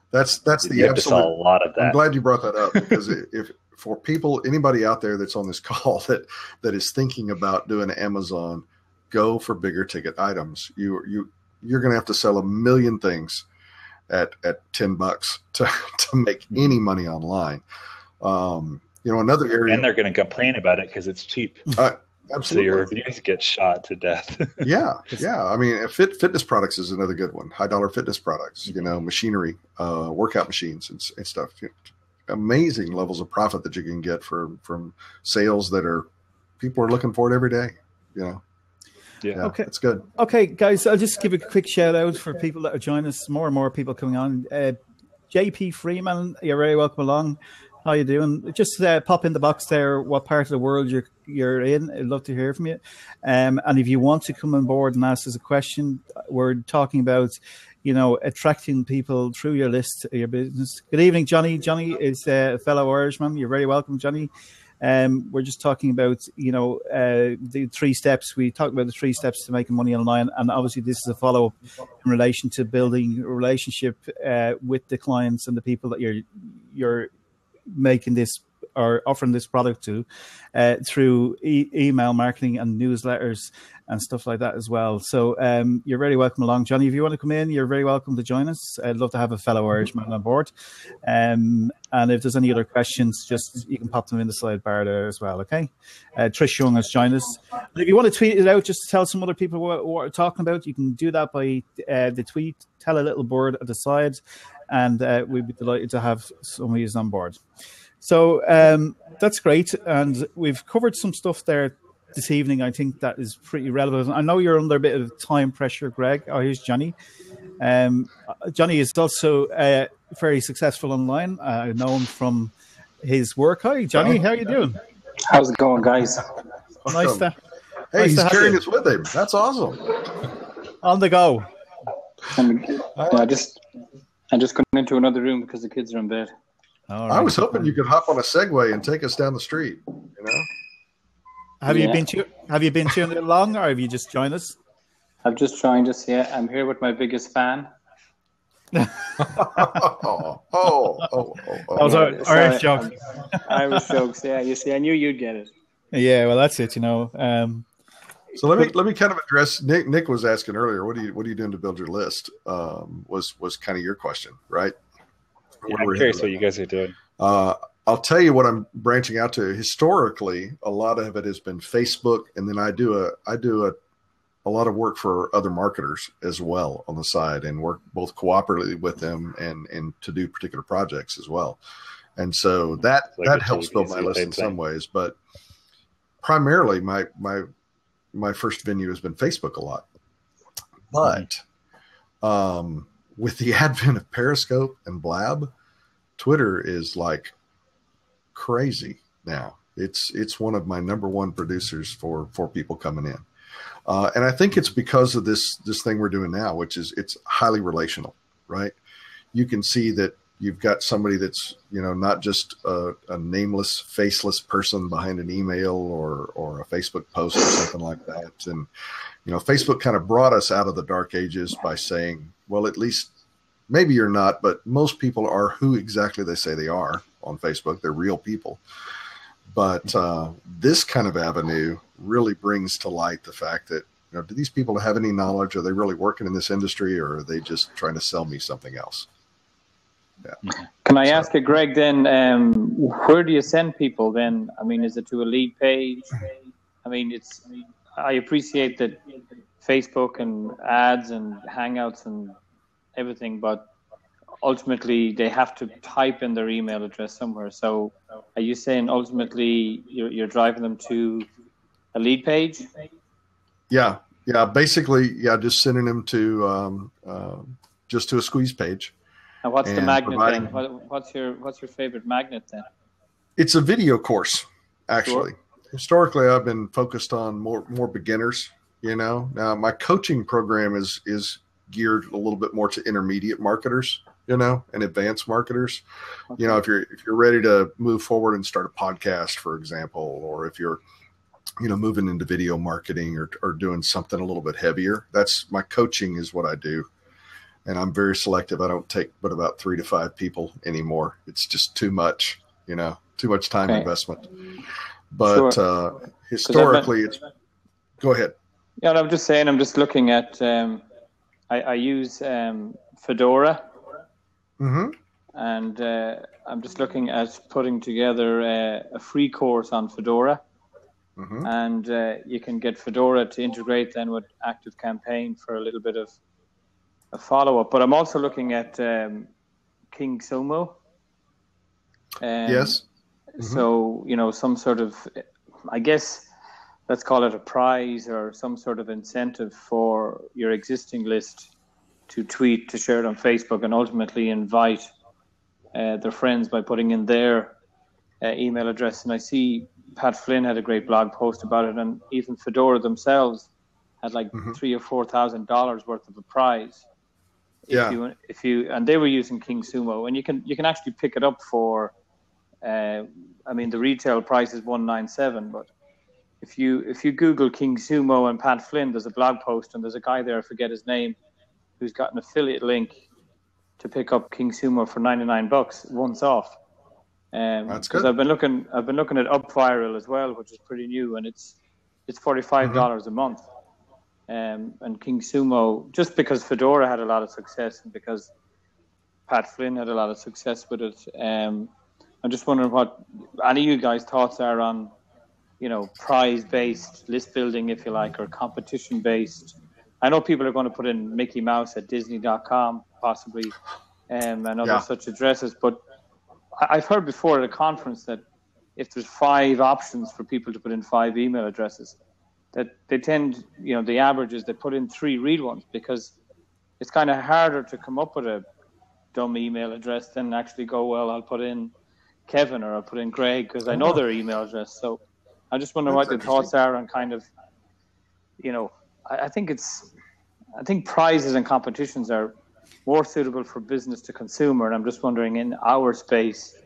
that's the you have absolute. To sell a lot of that. I'm glad you brought that up, because if for people, anybody out there that's on this call that is thinking about doing Amazon, go for bigger ticket items. You're going to have to sell 1 million things at $10 to make any money online. Another area, and they're going to complain about it because it's cheap. Absolutely. So your reviews get shot to death. Yeah. I mean, fitness products is another good one. High dollar fitness products, machinery, workout machines and stuff. Amazing levels of profit that you can get from sales that people are looking for it every day. Yeah, okay. It's good. Okay, guys, I'll just give a quick shout out for people that are joining us. More and more people coming on. JP Freeman, you're very welcome along. How you doing? Just pop in the box there what part of the world you're in. I'd love to hear from you. And if you want to come on board and ask us a question, we're talking about, attracting people through your list, your business. Good evening, Johnny. Johnny is a fellow Irishman. You're very welcome, Johnny. We're just talking about, the 3 steps. We talked about the 3 steps to making money online. And obviously this is a follow-up in relation to building a relationship with the clients and the people that you're making this or offering this product to through email marketing and newsletters and stuff like that as well. So you're very welcome along. Johnny, if you want to come in, you're very welcome to join us. I'd love to have a fellow Irishman on board. And if there's any other questions, you can pop them in the sidebar there as well, okay? Trish Young has joined us. And if you want to tweet it out, just to tell some other people what we're talking about, you can do that by the tweet, tell a little bird at the side, and we'd be delighted to have some of you on board. So that's great. And we've covered some stuff there this evening. I think that is pretty relevant. I know you're under a bit of time pressure, Greg. Oh, here's Johnny. Johnny is also very successful online. I know him from his work. Hi, Johnny. How are you doing? How's it going, guys? Nice to he's carrying us with him. That's awesome. On the go. I just got into another room because the kids are in bed. Right. I was hoping you could hop on a Segway and take us down the street. Have you been tuning along, or have you just joined us? I've just joined us. Yeah, I'm here with my biggest fan. Those are Irish jokes. Irish jokes. Yeah, you see, I knew you'd get it. Yeah, well, that's it. So let me kind of address. Nick was asking earlier, what are you doing to build your list? Was kind of your question, right? Yeah, I'm curious what you guys are doing. I'll tell you what I'm branching out to. Historically, a lot of it has been Facebook, and then I do a lot of work for other marketers as well on the side, and work both cooperatively with them and to do particular projects as well. And so that helps build my list in some ways, but primarily my first venue has been Facebook a lot. But with the advent of Periscope and Blab, Twitter is like crazy now. It's one of my number one producers for people coming in. And I think it's because of this thing we're doing now, which is it's highly relational, right? You can see that you've got somebody that's, not just a nameless, faceless person behind an email or a Facebook post or something like that. And, Facebook kind of brought us out of the dark ages by saying, well, at least maybe you're not, but most people are who exactly they say they are on Facebook. They're real people. But this kind of avenue really brings to light the fact that, do these people have any knowledge? Are they really working in this industry, or are they just trying to sell me something else? Yeah. Can I ask you, Greg, then, where do you send people then? I mean, is it to a lead page? I mean, I appreciate that Facebook and ads and Hangouts and everything, but ultimately they have to type in their email address somewhere. So are you saying ultimately you're driving them to a lead page? Yeah. Basically, just sending them to just to a squeeze page. And what's the magnet then? What's your favorite magnet then? It's a video course, actually. Sure. Historically, I've been focused on more beginners. Now my coaching program is geared a little bit more to intermediate marketers, and advanced marketers. Okay. If you're ready to move forward and start a podcast, for example, or if you're moving into video marketing or doing something a little bit heavier, that's my coaching is what I do. And I'm very selective. I don't take but about 3 to 5 people anymore. It's just too much, too much time investment. But sure. Historically, go ahead. Yeah, I'm just saying, I'm just looking at, I use Fedora. Mm-hmm. And I'm just looking at putting together a free course on Fedora. Mm-hmm. And you can get Fedora to integrate then with ActiveCampaign for a little bit of a follow-up. But I'm also looking at King Sumo. Yes. Mm-hmm. So, some sort of, I guess, let's call it a prize or some sort of incentive for your existing list to tweet, to share it on Facebook, and ultimately invite their friends by putting in their email address. And I see Pat Flynn had a great blog post about it, and even Fedora themselves had like $3,000 or $4,000 worth of a prize. If you and they were using King Sumo, and you can actually pick it up for, the retail price is $197, but if you Google King Sumo and Pat Flynn, there's a blog post, and there's a guy there, I forget his name, who's got an affiliate link to pick up King Sumo for $99 once off. That's good. I've been looking at UpViral as well, which is pretty new, and it's $45 a month. And King Sumo, just because Fedora had a lot of success and because Pat Flynn had a lot of success with it, I'm just wondering what any of you guys' thoughts are on, prize-based list building, if you like, or competition-based. I know people are going to put in Mickey Mouse at Disney.com, possibly, and other such addresses, but I've heard before at a conference that if there's 5 options for people to put in 5 email addresses, that they tend, the average is they put in 3 real ones, because it's kind of harder to come up with a dumb email address than actually go, well, I'll put in Kevin or I'll put in Greg because I know their email address. So I just wonder what your thoughts are on kind of, I think prizes and competitions are more suitable for business to consumer, and I'm just wondering, in our space,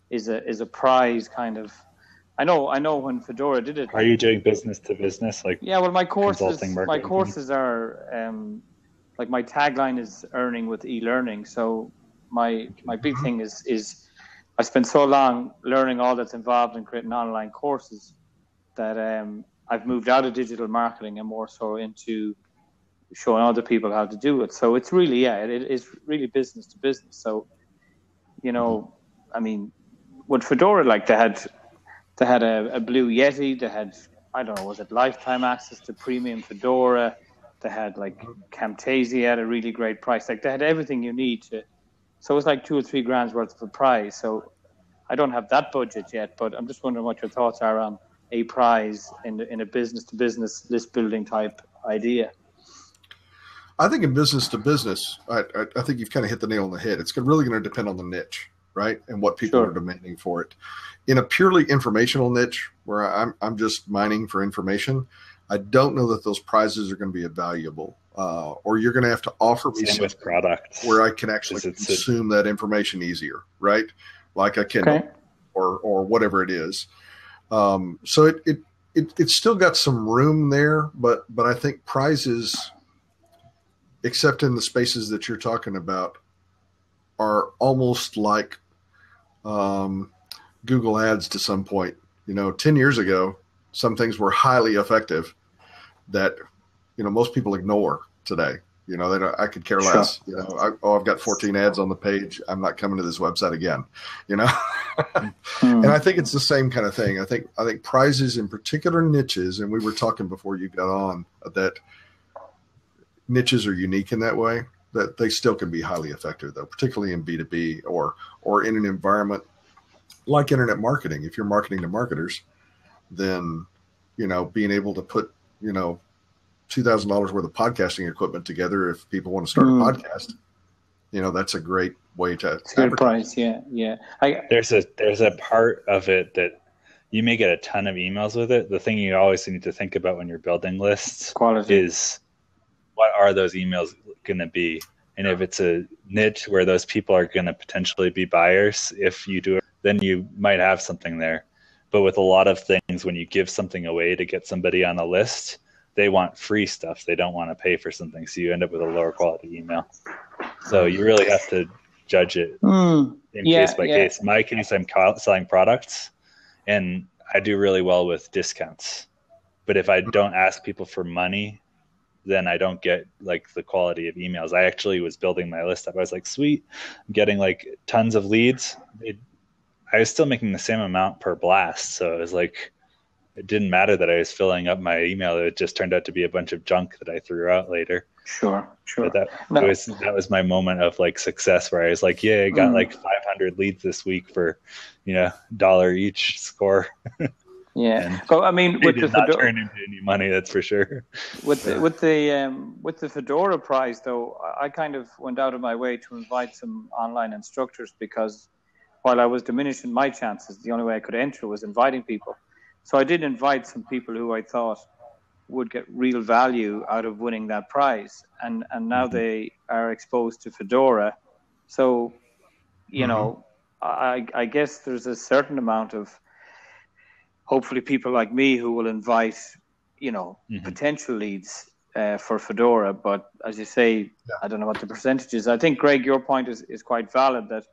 is a prize kind of? I know when Fedora did it. Are you doing business to business, like? Yeah, well, my courses are like my tagline is earning with e-learning. So my big thing is I spent so long learning all that's involved in creating online courses that I've moved out of digital marketing and more so into showing other people how to do it. So it's really, it is really business to business. So, with Fedora, like they had a Blue Yeti, they had, I don't know, was it lifetime access to premium Fedora? They had like Camtasia at a really great price. Like they had everything you need to. So it was like $2 or $3 grand worth of a prize. So I don't have that budget yet, but I'm just wondering what your thoughts are on a prize in a business to business list building type idea. I think in business to business, I think you've kind of hit the nail on the head. It's really going to depend on the niche, right? And what people are demanding for it. In a purely informational niche where I'm just mining for information, I don't know that those prizes are going to be valuable, or you're going to have to offer me Same with products where I can actually consume that information easier, right? Like a Kindle or whatever it is. So it's still got some room there, but I think prizes, except in the spaces that you're talking about, are almost like Google Ads to some point. 10 years ago, some things were highly effective that, most people ignore today. I could care less. Sure. I've got 14 ads on the page. I'm not coming to this website again. And I think it's the same kind of thing. I think prizes in particular niches, and we were talking before you got on that niches are unique in that way, that they still can be highly effective though, particularly in B2B or in an environment like internet marketing. If you're marketing to marketers, then, being able to put, $2,000 worth of podcasting equipment together, if people want to start a podcast, that's a great way to. It's a good price. Yeah. There's a part of it that you may get a ton of emails with it. The thing you always need to think about when you're building lists is what are those emails going to be? And if it's a niche where those people are going to potentially be buyers, if you do it, then you might have something there. But with a lot of things, when you give something away to get somebody on a list, they want free stuff. They don't want to pay for something. So you end up with a lower quality email. So you really have to judge it case by case. In my case, I'm selling products and I do really well with discounts. But if I don't ask people for money, then I don't get like the quality of emails. I actually was building my list up. I was like, sweet, I'm getting like tons of leads. I was still making the same amount per blast. So it was like, it didn't matter that I was filling up my email. It just turned out to be a bunch of junk that I threw out later. Sure. But that was my moment of like success where I was like, yeah, I got like 500 leads this week for, $1 each score. Yeah. Well, I mean, with the not turn into any money, that's for sure. With the Fedora prize, though, I kind of went out of my way to invite some online instructors because while I was diminishing my chances, the only way I could enter was inviting people. So I did invite some people who I thought would get real value out of winning that prize, and now they are exposed to Fedora. So, I guess there's a certain amount of hopefully people like me who will invite, potential leads for Fedora. But as you say, I don't know what the percentage is. I think, Greg, your point is quite valid that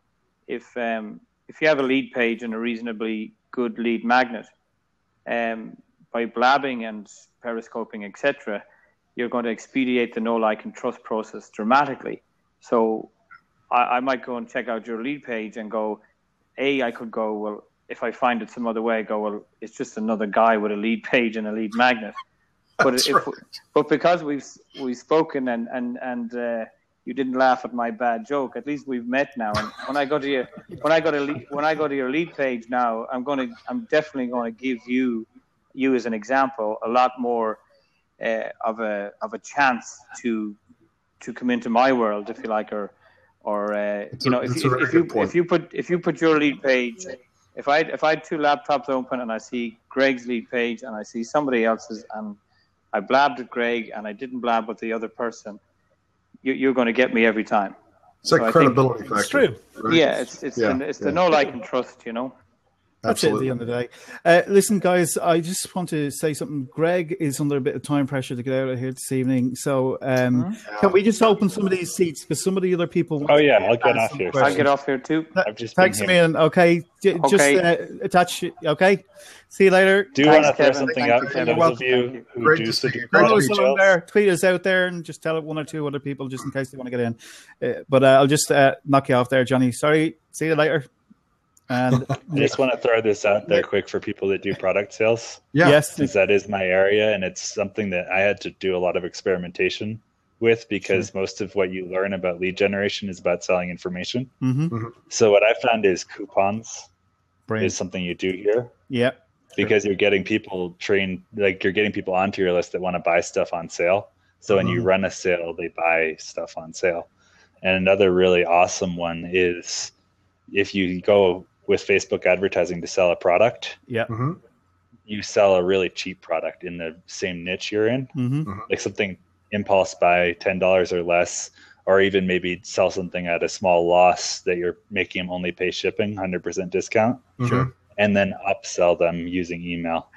if you have a lead page and a reasonably good lead magnet, by blabbing and periscoping, etc., you're going to expedite the know, like, and trust process dramatically. So I might go and check out your lead page and go, I could go, well, if I find it some other way, it's just another guy with a lead page and a lead magnet. But but because we've spoken and you didn't laugh at my bad joke, at least we've met now. And when I go to your lead page now, I'm definitely going to give you as an example a lot more of a chance to come into my world, if you like, or if you put your lead page. If I had two laptops open and I see Greg's lead page and I see somebody else's and I blabbed at Greg and I didn't blab with the other person, you're going to get me every time. It's like credibility factor. It's true. Right? Yeah, it's the know, like, and trust, That's it at the end of the day. Listen, guys, I just want to say something. Greg is under a bit of time pressure to get out of here this evening. So can we just open some of these seats? Because some of the other people... I'll get off here. I'll get off here too. Text me in, okay? Just attach it, okay? See you later. Do you want to throw something up for those of you who do follow us on there, tweet us out there, and just tell it one or two other people just in case they want to get in. But I'll just knock you off there, Johnny. Sorry. See you later. And I just want to throw this out there quick for people that do product sales. Yeah. Yes. Since that is my area, and it's something that I had to do a lot of experimentation with because most of what you learn about lead generation is about selling information. Mm-hmm. Mm-hmm. So what I found is coupons is something you do here. Yeah. Because you're getting people trained, like you're getting people onto your list that want to buy stuff on sale. So when you run a sale, they buy stuff on sale. And another really awesome one is if you go with Facebook advertising to sell a product, you sell a really cheap product in the same niche you're in, Mm-hmm. like something impulse buy $10 or less, or even maybe sell something at a small loss that you're making them only pay shipping, 100% discount, Sure. and then upsell them using email.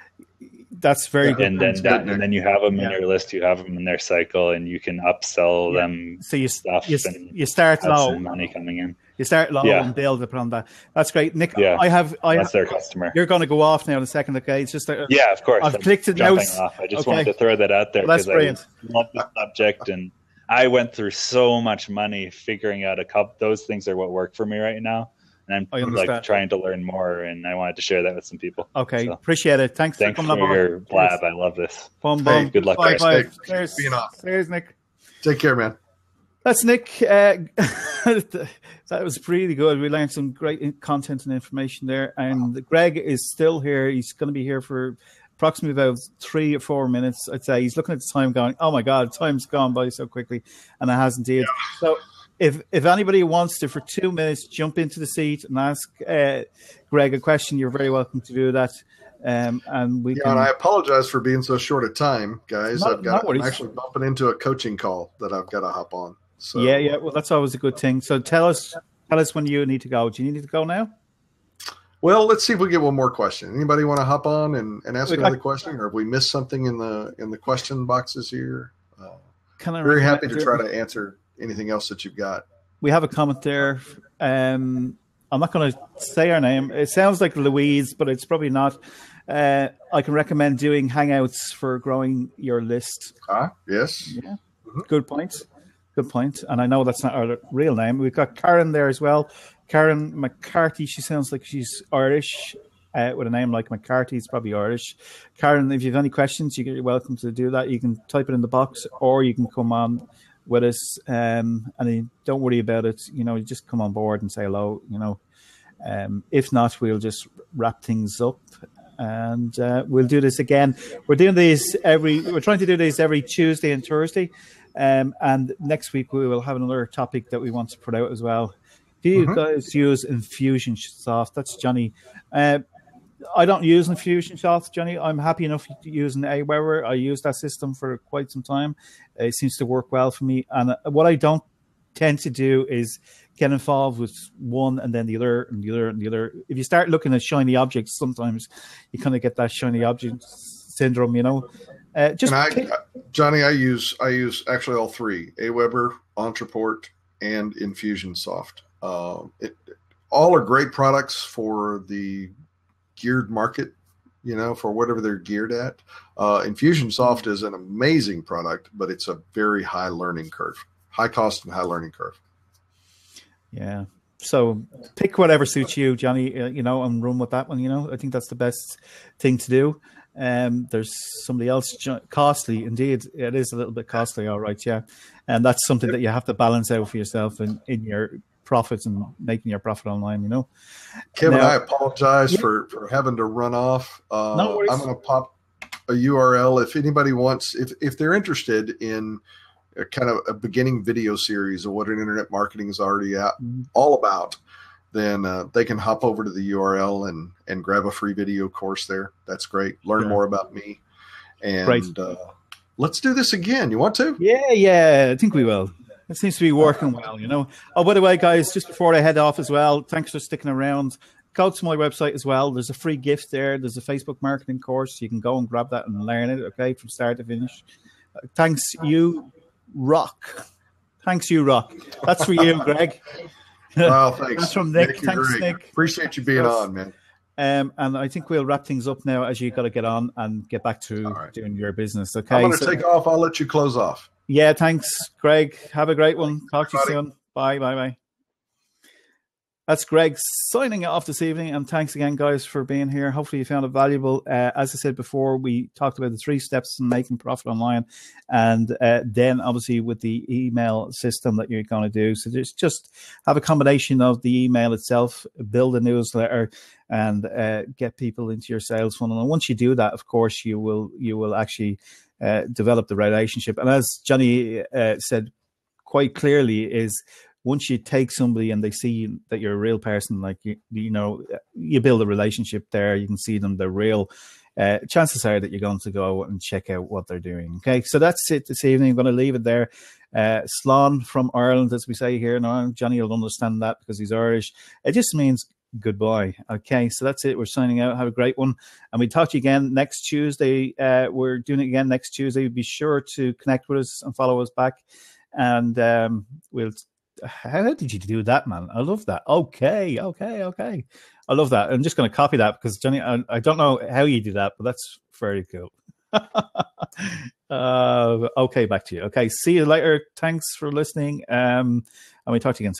That's very good. And then you have them in your list, you have them in their cycle, and you can upsell them. So you stuff you start have low. some money coming in. You start low Yeah. and build upon that. That's great, Nick. Yeah. That's their customer. You're going to go off now in a second, okay? It's just Yeah, of course. I've clicked it now. Jumping off. I just wanted to throw that out there Well, that's because brilliant. I love the subject, and I went through so much money figuring out a couple. Those things are what work for me right now, and I I'm understand. like trying to learn more, and I wanted to share that with some people. Okay, So, appreciate it. Thanks thanks for coming for on your board. blab. I love this. Boom, Hey, boom. good luck, Bye, guys. bye. Thanks. Cheers. Being on. Cheers, Nick. Take care, man. That's Nick. That was really good. We learned some great content and information there. And Greg is still here. He's going to be here for approximately about 3 or 4 minutes. I'd say he's looking at the time going, oh my God, time's gone by so quickly. And it has indeed. Yeah. So if anybody wants to, for 2 minutes, jump into the seat and ask Greg a question, you're very welcome to do that. And we can... and I apologize for being so short a time, guys. I'm actually bumping into a coaching call that I've got to hop on. So yeah. Well, that's always a good thing. So tell us when you need to go. Do you need to go now? Well, let's see if we get one more question. Anybody want to hop on and ask another question, or have we missed something in the question boxes here? Very happy to try to answer anything else that you've got. We have a comment there. I'm not going to say her name. It sounds like Louise, but it's probably not. I can recommend doing Hangouts for growing your list. Yes. Yeah. Mm-hmm. Good point. And I know that's not our real name. We've got Karen there as well. Karen McCarthy. She sounds like she's Irish. With a name like McCarthy, it's probably Irish. Karen, if you have any questions, you're welcome to do that. You can type it in the box, or you can come on with us. And don't worry about it. You just come on board and say hello. If not, we'll just wrap things up. And we'll do this again. We're trying to do this every Tuesday and Thursday. And next week we will have another topic that we want to put out as well. Do you guys use Infusionsoft? That's Johnny. I don't use Infusionsoft, Johnny. I'm happy enough using Aweber. I use that system for quite some time. It seems to work well for me. And what I don't tend to do is get involved with one and then the other and the other and the other. If you start looking at shiny objects, sometimes you kind of get that shiny object syndrome, Johnny, I use actually all three: Aweber, Ontraport, and Infusionsoft. All are great products for the geared market, for whatever they're geared at. Infusionsoft is an amazing product, but it's a very high learning curve, high cost and high learning curve. Yeah. So pick whatever suits you, Johnny, and run with that one. I think that's the best thing to do. There's somebody else costly. Indeed, it is a little bit costly. All right. Yeah. And that's something that you have to balance out for yourself in your profits and making your profit online, Kevin, I apologize for having to run off. No worries. I'm going to pop a URL if anybody wants, if they're interested in a kind of a beginning video series of what an internet marketing is already all about, then they can hop over to the URL and grab a free video course there. That's great. Learn more about me. And let's do this again. You want to? Yeah. I think we will. It seems to be working well, Oh, by the way, guys, just before I head off as well, thanks for sticking around. Go to my website as well. There's a free gift there. There's a Facebook marketing course. You can go and grab that and learn it, okay, from start to finish. Thanks, you rock. That's for you, Greg. Wow, thanks. That's from Nick. Thanks, Nick. Appreciate you being on, man. And I think we'll wrap things up now as you got to get on and get back to doing your business. Okay. I'm going to take off. I'll let you close off. Yeah, thanks, Greg. Have a great one. Talk to you soon. Bye. That's Greg signing off this evening. And thanks again, guys, for being here. Hopefully you found it valuable. As I said before, we talked about the 3 steps in making profit online. And then, obviously, with the email system that you're going to do. So just have a combination of the email itself, build a newsletter, and get people into your sales funnel. And once you do that, of course, you will actually develop the relationship. And as Johnny said quite clearly, is once you take somebody and they see that you're a real person, like you build a relationship there. You can see them, they're real. chances are that you're going to go and check out what they're doing. Okay, so that's it this evening. I'm going to leave it there. Slán from Ireland, as we say here in Ireland. Johnny will understand that because he's Irish. It just means goodbye. Okay, so that's it. We're signing out. Have a great one. And we talk to you again next Tuesday. We're doing it again next Tuesday. Be sure to connect with us and follow us back. And we'll... How did you do that, man? I love that. Okay. I love that. I'm just going to copy that because, Johnny, I don't know how you do that, but that's very cool. Okay, back to you. Okay, see you later. Thanks for listening. And we talk to you again.